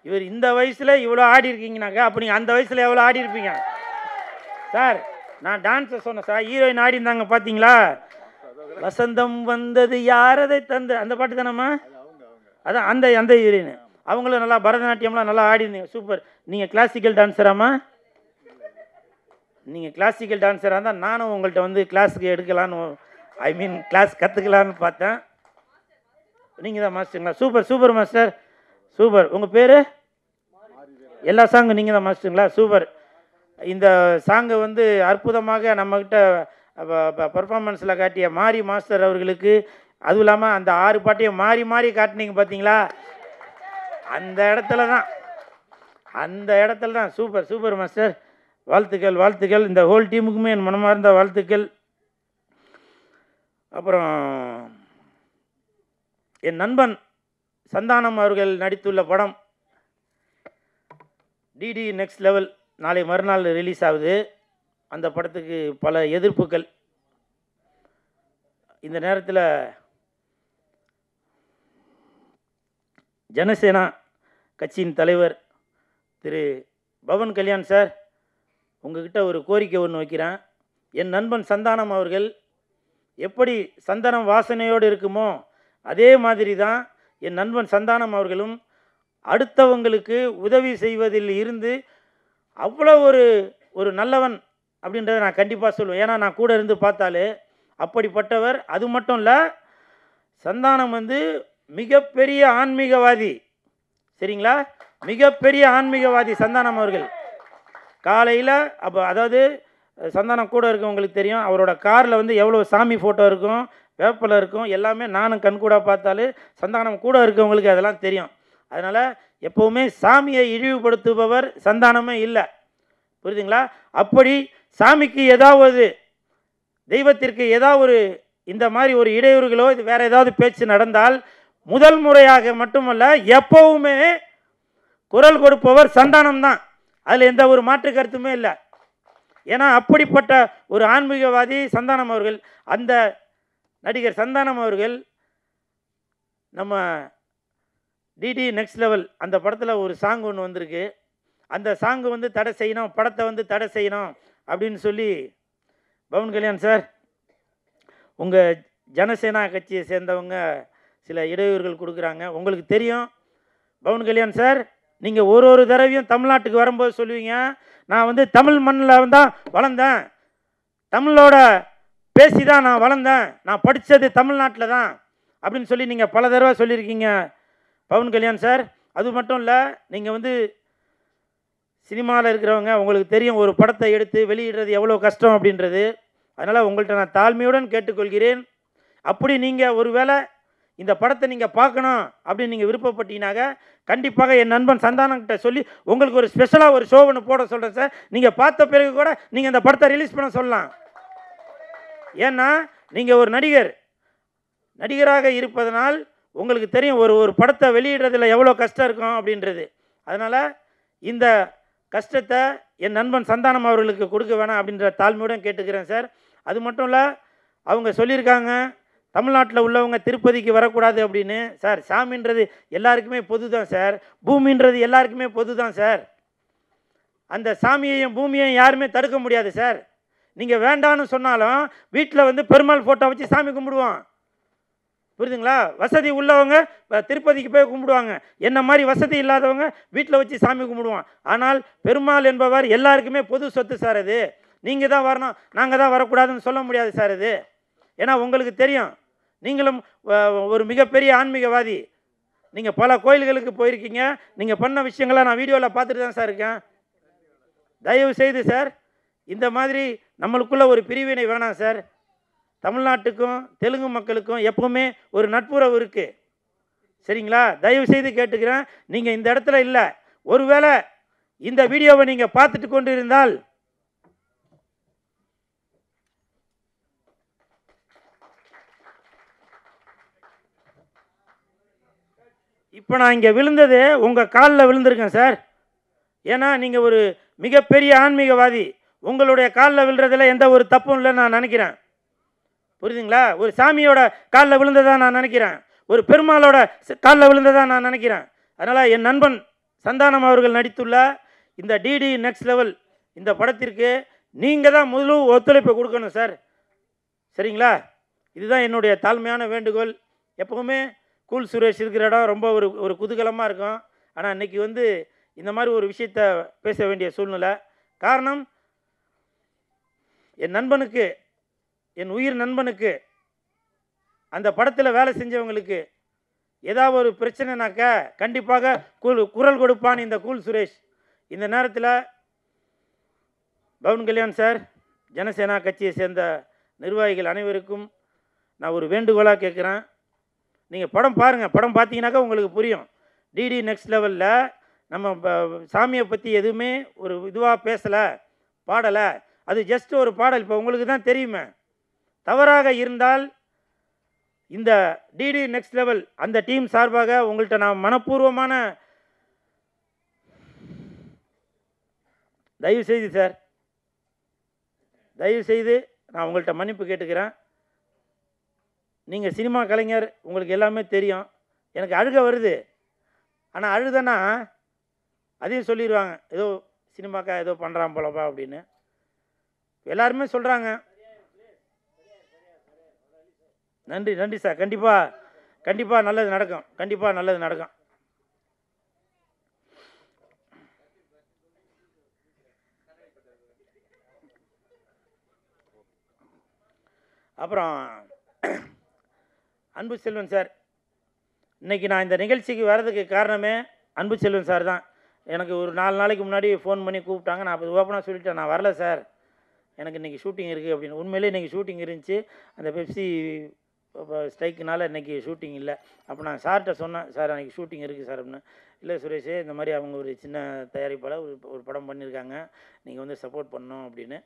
இவர் இந்த வயசில் இவ்வளோ ஆடி இருக்கீங்கனாக்கா அப்போ நீங்கள் அந்த வயசில் எவ்வளோ ஆடி இருப்பீங்க சார்? நான் டான்ஸை சொன்னேன் சார், ஹீரோயின் ஆடி இருந்தாங்க பார்த்தீங்களா, வசந்தம் வந்தது யாரதை தந்து அந்த பாட்டு தானம்மா, அதான் அந்த ஹீரோயின். அவங்களும் நல்லா பரதநாட்டியம்லாம் நல்லா ஆடி இருந்தீங்க, சூப்பர். நீங்கள் கிளாசிக்கல் டான்ஸராம்மா? நீங்கள் கிளாசிக்கல் டான்ஸராக இருந்தால் நானும் உங்கள்கிட்ட வந்து கிளாஸுக்கு எடுக்கலான்னு கிளாஸ் கற்றுக்கலான்னு பார்த்தேன். நீங்கள் தான் மாஸ்டருங்களா? Super master, super. உங்கள் பேர்? எல்லா சாங்கும் நீங்கள் தான் மாஸ்டருங்களா? சூப்பர். இந்த சாங்கை வந்து அற்புதமாக நம்மக்கிட்ட பர்ஃபார்மன்ஸில் காட்டிய மாரி மாஸ்டர் அவர்களுக்கு, அதுவும் இல்லாமல் அந்த 6 பாட்டையும் மாறி காட்டினீங்க பார்த்தீங்களா, அந்த இடத்துல தான் சூப்பர் மாஸ்டர். வாழ்த்துக்கள். இந்த ஹோல் டீமுக்குமே என் மனமார்ந்த வாழ்த்துக்கள். அப்புறம் என் நண்பன் சந்தானம் அவர்கள் நடித்துள்ள படம் டிடி நெக்ஸ்ட் லெவல் நாளை மறுநாள் ரிலீஸ் ஆகுது. அந்த படத்துக்கு பல எதிர்ப்புகள். இந்த நேரத்தில் ஜனசேனா கட்சியின் தலைவர் திரு பவன் கல்யாண் சார், உங்ககிட்ட ஒரு கோரிக்கை ஒன்று வைக்கிறேன். என் நண்பன் சந்தானம் அவர்கள் எப்படி சந்தனம் வாசனையோடு இருக்குமோ அதே மாதிரி தான் என் நண்பன் சந்தானம் அவர்களும் அடுத்தவங்களுக்கு உதவி செய்வதில் இருந்து அவ்வளோ ஒரு நல்லவன் அப்படின்றத நான் கண்டிப்பாக சொல்லுவேன். ஏன்னா நான் கூட இருந்து பார்த்தாலே அப்படிப்பட்டவர். அது மட்டும் இல்லை, சந்தானம் மிகப்பெரிய ஆன்மீகவாதி. சரிங்களா? மிகப்பெரிய ஆன்மீகவாதி சந்தானம் அவர்கள். காலையில் அதாவது சந்தானம் கூட இருக்கவங்களுக்கு தெரியும், அவரோட காரில் எவ்வளோ சாமி ஃபோட்டோ இருக்கும், வேப்பலை இருக்கும், எல்லாமே நானும் கண்கூட பார்த்தாலே சந்தானம் கூட இருக்கவங்களுக்கு அதெல்லாம் தெரியும். அதனால் எப்போவுமே சாமியை இழிவுபடுத்துபவர் சந்தானமே இல்லை. புரியுதுங்களா? அப்படி சாமிக்கு ஏதாவது, தெய்வத்திற்கு ஏதாவது இந்த மாதிரி ஒரு இடையூறுகளோ இது வேறு ஏதாவது பேச்சு நடந்தால் முதல் முறையாக மட்டுமல்ல எப்போவுமே குரல் கொடுப்பவர் சந்தானம் தான். அதில் எந்த ஒரு மாற்று கருத்துமே இல்லை. ஏன்னா அப்படிப்பட்ட ஒரு ஆன்மீகவாதி சந்தானம் அவர்கள். அந்த நடிகர் சந்தானம் அவர்கள் நம்ம டிடி நெக்ஸ்ட் லெவல் அந்த படத்தில் ஒரு சாங் ஒன்று வந்திருக்கு. அந்த சாங்கு தடை செய்யணும், படத்தை தடை செய்யணும் அப்படின்னு சொல்லி பவன் கல்யாண் சார், உங்கள் ஜனசேனா கட்சியை சேர்ந்தவங்க சில இடையூறுகள் கொடுக்குறாங்க. உங்களுக்கு தெரியும் பவன் கல்யாண் சார், நீங்கள் ஒரு தடவையும் தமிழ்நாட்டுக்கு வரும்போது சொல்லுவீங்க, நான் தமிழ் மண்ணில் தான் வளர்ந்தேன், தமிழோட பேசி தான் நான் வளர்ந்தேன், நான் படித்தது தமிழ்நாட்டில் தான் அப்படின்னு சொல்லி நீங்கள் பல தடவை சொல்லியிருக்கீங்க பவன் கல்யாண் சார். அது மட்டும் இல்லை, நீங்கள் சினிமாவில் இருக்கிறவங்க, உங்களுக்கு தெரியும் ஒரு படத்தை எடுத்து வெளியிடுறது எவ்வளோ கஷ்டம் அப்படின்றது. அதனால் உங்கள்கிட்ட நான் தாழ்மையுடன் கேட்டுக்கொள்கிறேன். அப்படி நீங்கள் ஒருவேளை இந்த படத்தை நீங்கள் பார்க்கணும் அப்படின்னு நீங்கள் விருப்பப்பட்டீங்கன்னாக்க கண்டிப்பாக என் நண்பன் சந்தானங்கிட்ட சொல்லி உங்களுக்கு ஒரு ஸ்பெஷலாக ஒரு ஷோ ஒன்று போட சொல்கிறேன் சார். நீங்கள் பார்த்த பிறகு கூட நீங்கள் இந்த படத்தை ரிலீஸ் பண்ண சொல்லலாம். ஏன்னா நீங்கள் ஒரு நடிகராக இருப்பதனால் உங்களுக்கு தெரியும் ஒரு படத்தை வெளியிடுறதுல எவ்வளோ கஷ்டம் இருக்கும் அப்படின்றது. அதனால் இந்த கஷ்டத்தை என் நண்பன் சந்தானம் அவர்களுக்கு கொடுக்க வேணாம் அப்படின்ற தாழ்மையுடன் கேட்டுக்கிறேன் சார். அது மட்டும் இல்லை, அவங்க சொல்லியிருக்காங்க தமிழ்நாட்டில் உள்ளவங்க திருப்பதிக்கு வரக்கூடாது அப்படின்னு. சார், சாமின்றது எல்லாருக்குமே பொது தான் சார், பூமின்றது எல்லாருக்குமே பொது தான் சார். அந்த சாமியையும் பூமியையும் யாருமே தடுக்க முடியாது சார். நீங்கள் வேண்டான்னு சொன்னாலும் வீட்டில் பெருமாள் ஃபோட்டோ வச்சு சாமி கும்பிடுவோம். புரியுதுங்களா? வசதி உள்ளவங்க திருப்பதிக்கு போய் கும்பிடுவாங்க, என்ன மாதிரி வசதி இல்லாதவங்க வீட்டில் வச்சு சாமி கும்பிடுவோம். ஆனால் பெருமாள் என்பவர் எல்லாருக்குமே பொது சொத்து சார். அது நீங்கள் தான் வரணும், நாங்கள் தான் வரக்கூடாதுன்னு சொல்ல முடியாது சார் அது. ஏன்னா உங்களுக்கு தெரியும், நீங்களும் ஒரு மிகப்பெரிய ஆன்மீகவாதி. நீங்கள் பல கோயில்களுக்கு போயிருக்கீங்க, நீங்கள் பண்ண விஷயங்களை நான் வீடியோவில் பார்த்துட்டு தான் சார் இருக்கேன். தயவு செய்து சார், இந்த மாதிரி நம்மளுக்குள்ள ஒரு பிரிவினை வேணாம் சார். தமிழ்நாட்டுக்கும் தெலுங்கு மக்களுக்கும் எப்பவுமே ஒரு நட்புறவு இருக்குது. சரிங்களா? தயவு செய்து கேட்டுக்கிறேன், நீங்கள் இந்த இடத்துல இல்லை, ஒருவேளை இந்த வீடியோவை நீங்கள் பார்த்துட்டு கொண்டு இருந்தால் இப்போ நான் இங்கே விழுந்தது உங்கள் காலில் விழுந்திருக்கேன் சார். ஏன்னா நீங்கள் ஒரு மிகப்பெரிய ஆன்மீகவாதி, உங்களுடைய காலில் விழுறதில் எந்த ஒரு தப்பும் இல்லைன்னு நான் நினைக்கிறேன். புரியுதுங்களா? ஒரு சாமியோட காலில் விழுந்ததாக நான் நினைக்கிறேன், ஒரு பெருமாளோட காலில் விழுந்ததாக நான் நினைக்கிறேன். அதனால் என் நண்பன் சந்தானம் அவர்கள் நடித்துள்ள இந்த டிடி நெக்ஸ்ட் லெவல் இந்த படத்திற்கு நீங்கள் தான் முழு ஒத்துழைப்பை கொடுக்கணும் சார். சரிங்களா? இதுதான் என்னுடைய தாழ்மையான வேண்டுகோள். எப்போவுமே கூல் சுரேஷ் இருக்கிற இடம் ரொம்ப ஒரு குதூகலமாக இருக்கும். ஆனால் இன்றைக்கி இந்த மாதிரி ஒரு விஷயத்தை பேச வேண்டிய சூழ்நிலை. காரணம், என் நண்பனுக்கு, என் உயிர் நண்பனுக்கு, அந்த படத்தில் வேலை செஞ்சவங்களுக்கு ஏதாவது ஒரு பிரச்சனைனாக்கா கண்டிப்பாக குரல் கொடுப்பான் இந்த கூல் சுரேஷ். இந்த நேரத்தில் பவன் கல்யாண் சார், ஜனசேனா கட்சியை சேர்ந்த நிர்வாகிகள் அனைவருக்கும் நான் ஒரு வேண்டுகோளாக கேட்குறேன். நீங்கள் படம் பாருங்கள், படம் பார்த்தீங்கன்னாக்கா உங்களுக்கு புரியும். டிடி நெக்ஸ்ட் லெவலில் நம்ம சாமியை பற்றி எதுவுமே ஒரு இதுவாக பேசலை, பாடலை. அது ஜஸ்ட் ஒரு பாடல். இப்போ உங்களுக்கு தான் தெரியுமே. தவறாக இருந்தால் இந்த டிடி நெக்ஸ்ட் லெவல் அந்த டீம் சார்பாக உங்கள்கிட்ட நான் மனப்பூர்வமான தயவு செய்து சார், தயவுசெய்து நான் உங்கள்கிட்ட மன்னிப்பு கேட்டுக்கிறேன். நீங்கள் சினிமா கலைஞர், உங்களுக்கு எல்லாமே தெரியும். எனக்கு அழுக வருது. ஆனால் அழுதனா அதையும் சொல்லிடுவாங்க, ஏதோ சினிமாக்கா ஏதோ பண்ணுறான் போலப்பா அப்படின்னு எல்லாருமே சொல்கிறாங்க. நன்றி நன்றி சார். கண்டிப்பாக நல்லது நடக்கும். கண்டிப்பாக நல்லது நடக்கும். அப்புறம் அன்பு செல்வன் சார், இன்றைக்கி நான் இந்த நிகழ்ச்சிக்கு வர்றதுக்கு காரணமே அன்பு செல்வன் சார் தான். எனக்கு ஒரு 4 நாளைக்கு முன்னாடி ஃபோன் பண்ணி கூப்பிட்டாங்க. நான் அப்போ ஓப்பனாக சொல்லிட்டேன், நான் வரல சார், எனக்கு இன்றைக்கி ஷூட்டிங் இருக்குது அப்படின்னு. உண்மையிலே இன்றைக்கி ஷூட்டிங் இருந்துச்சு. அந்த பெப்சி ஸ்ட்ரைக்குனால இன்றைக்கி ஷூட்டிங் இல்லை. அப்போ நான் சார்கிட்ட சொன்னேன், சார் அன்றைக்கி ஷூட்டிங் இருக்குது சார் அப்படின்னு. இல்லை சுரேஷ், இந்த மாதிரி அவங்க ஒரு சின்ன தயாரிப்பாளர் ஒரு படம் பண்ணியிருக்காங்க, நீங்கள் வந்து சப்போர்ட் பண்ணணும் அப்படின்னு.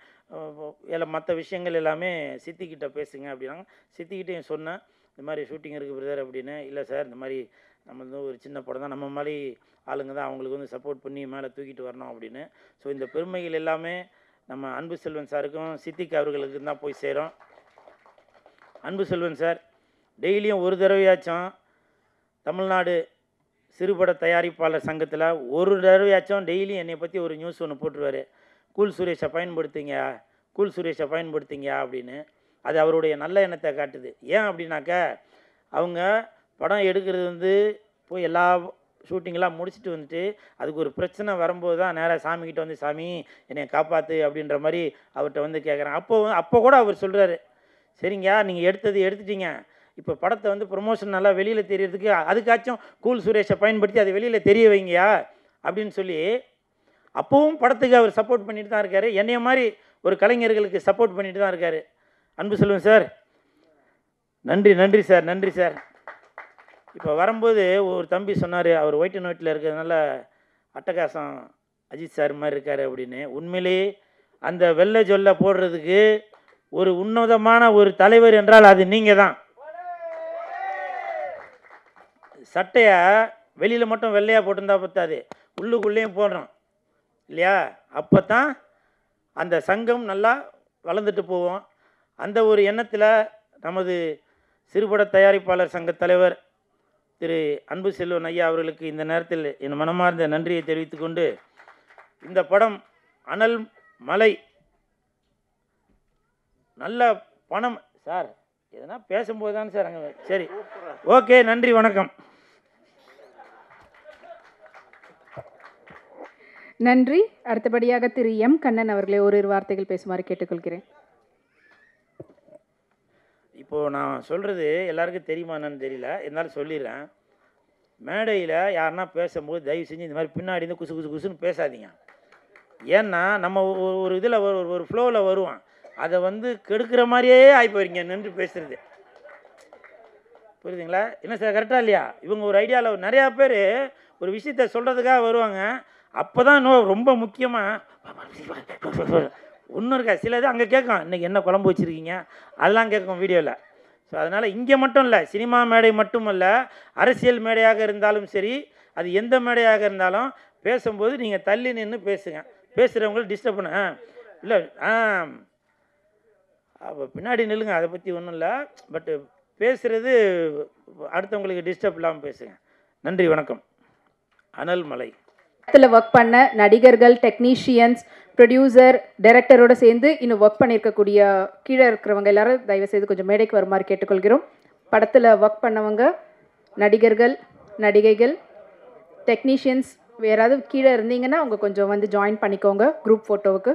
எல்லாம் மற்ற விஷயங்கள் எல்லாமே சித்திக்கிட்ட பேசுங்க அப்படின்னாங்க. சித்திக்கிட்டையும் சொன்னேன், இந்த மாதிரி ஷூட்டிங் இருக்குது பிரதர் அப்படின்னு. இல்லை சார், இந்த மாதிரி நம்ம வந்து ஒரு சின்ன படம் தான், நம்ம மாதிரி ஆளுங்க தான், அவங்களுக்கு வந்து சப்போர்ட் பண்ணி மேலே தூக்கிட்டு வரணும் அப்படின்னு. ஸோ இந்த பெருமைகள் எல்லாமே நம்ம அன்பு செல்வன் சாருக்கும் சித்திக் அவர்களுக்கு தான் போய் சேரும். அன்பு செல்வன் சார் டெய்லியும் ஒரு தடவையாச்சும் தமிழ்நாடு சிறுபட தயாரிப்பாளர் சங்கத்தில் ஒரு தடவையாச்சும் டெய்லியும் என்னை பற்றி ஒரு நியூஸ் ஒன்று போட்டுருவார். கூல் சுரேஷை பயன்படுத்திங்க அப்படின்னு. அது அவருடைய நல்ல எண்ணத்தை காட்டுது. ஏன் அப்படின்னாக்க, அவங்க படம் எடுக்கிறது வந்து போய் எல்லா ஷூட்டிங்கெலாம் முடிச்சுட்டு வந்துட்டு அதுக்கு ஒரு பிரச்சனை வரும்போது தான் நேராக சாமிக்கிட்ட வந்து, சாமி என்னை காப்பாற்று அப்படின்ற மாதிரி அவர்கிட்ட வந்து கேட்குறேன். அப்போ கூட அவர் சொல்கிறாரு, சரிங்க நீங்கள் எடுத்துட்டீங்க, இப்போ படத்தை வந்து ப்ரொமோஷன் நல்லா வெளியில் தெரியறதுக்கு அதுக்காச்சும் கூல் சுரேஷை பயன்படுத்தி அதை வெளியில் தெரிய வைங்கயா அப்படின்னு சொல்லி அப்போவும் படத்துக்கு அவர் சப்போர்ட் பண்ணிட்டு தான் இருக்கார். என்னைய மாதிரி ஒரு கலைஞர்களுக்கு சப்போர்ட் பண்ணிட்டு தான் இருக்கார். அன்பு செல்வன் சார், நன்றி சார். இப்போ வரும்போது ஒரு தம்பி சொன்னார், அவர் ஒயிட் அண்ட் ஒயிட்டில் இருக்கிறதுனால அட்டகாசம் அஜித் சார் மாதிரி இருக்கார் அப்படின்னு. உண்மையிலேயே அந்த வெள்ளை ஜொல்லை போடுறதுக்கு ஒரு உன்னதமான ஒரு தலைவர் என்றால் அது நீங்கள் தான். சட்டையை வெளியில் மட்டும் வெள்ளையாக போட்டிருந்தா பத்தாது, உள்ளுக்குள்ளேயும் போடுறோம் இல்லையா? அப்போ தான் அந்த சங்கம் நல்லா வளர்ந்துட்டு போவோம். அந்த ஒரு எண்ணத்தில் நமது சிறுபட தயாரிப்பாளர் சங்க தலைவர் திரு அன்பு செல்வன் ஐயா அவர்களுக்கு இந்த நேரத்தில் என் மனமார்ந்த நன்றியை தெரிவித்துக்கொண்டு, இந்த படம் அனல் மலை நல்ல பணம் சார், எதனா பேசும்போது தான் சார் அங்கே. சரி, ஓகே, நன்றி, வணக்கம். நன்றி. அடுத்தபடியாக திரு எம் கண்ணன் அவர்களை ஓரிரு வார்த்தைகள் பேசுமாறு கேட்டுக்கொள்கிறேன். இப்போது நான் சொல்கிறது எல்லாருக்கும் தெரியுமா என்னன்னு தெரியல, இருந்தாலும் சொல்லிடுறேன். மேடையில் யாருன்னா பேசும்போது தயவு செஞ்சு இந்த மாதிரி பின்னாடி இருந்து குசுன்னு பேசாதீங்க. ஏன்னா நம்ம ஒரு இதில் ஒரு ஃப்ளோவில் வருவோம், அதை வந்து கெடுக்கிற மாதிரியே ஆகி போயிருங்க நின்று பேசுகிறது. புரியுதுங்களா? என்ன சார், கரெக்டாக இல்லையா? இவங்க ஒரு ஐடியாவில் நிறையா பேர் ஒரு விஷயத்த சொல்கிறதுக்காக வருவாங்க. அப்போ தான் இன்னும் ரொம்ப முக்கியமாக ஒன்றும் இருக்கா, சில இது அங்கே கேட்கும், இன்றைக்கி என்ன குழம்பு வச்சுருக்கீங்க, அதெல்லாம் கேட்கும் வீடியோவில். ஸோ அதனால் இங்கே மட்டும் இல்லை, சினிமா மேடை மட்டும் இல்லை, அரசியல் மேடையாக இருந்தாலும் சரி, அது எந்த மேடையாக இருந்தாலும் பேசும்போது நீங்கள் தள்ளி நின்று பேசுங்க. பேசுகிறவங்களை டிஸ்டர்ப் பண்ண இல்லை, அப்போ பின்னாடி நில்லுங்க, அதை பற்றி ஒன்றும் இல்லை. பட்டு பேசுகிறது அடுத்தவங்களுக்கு டிஸ்டர்ப் இல்லாமல் பேசுங்க. நன்றி, வணக்கம். அனல் மலை ஒர்க் பண்ண நடிகர்கள், டெக்னீஷியன்ஸ், ப்ரொடியூசர், டைரக்டரோடு சேர்ந்து இன்னும் ஒர்க் பண்ணியிருக்கக்கூடிய கீழே இருக்கிறவங்க எல்லாரும் தயவுசெய்து கொஞ்சம் மேடைக்கு வருமாறு கேட்டுக்கொள்கிறோம். படத்தில் ஒர்க் பண்ணவங்க, நடிகர்கள், நடிகைகள், டெக்னீஷியன்ஸ் யாராவது கீழே இருந்தீங்கன்னா அவங்க கொஞ்சம் வந்து ஜாயின் பண்ணிக்கோங்க குரூப் ஃபோட்டோவுக்கு.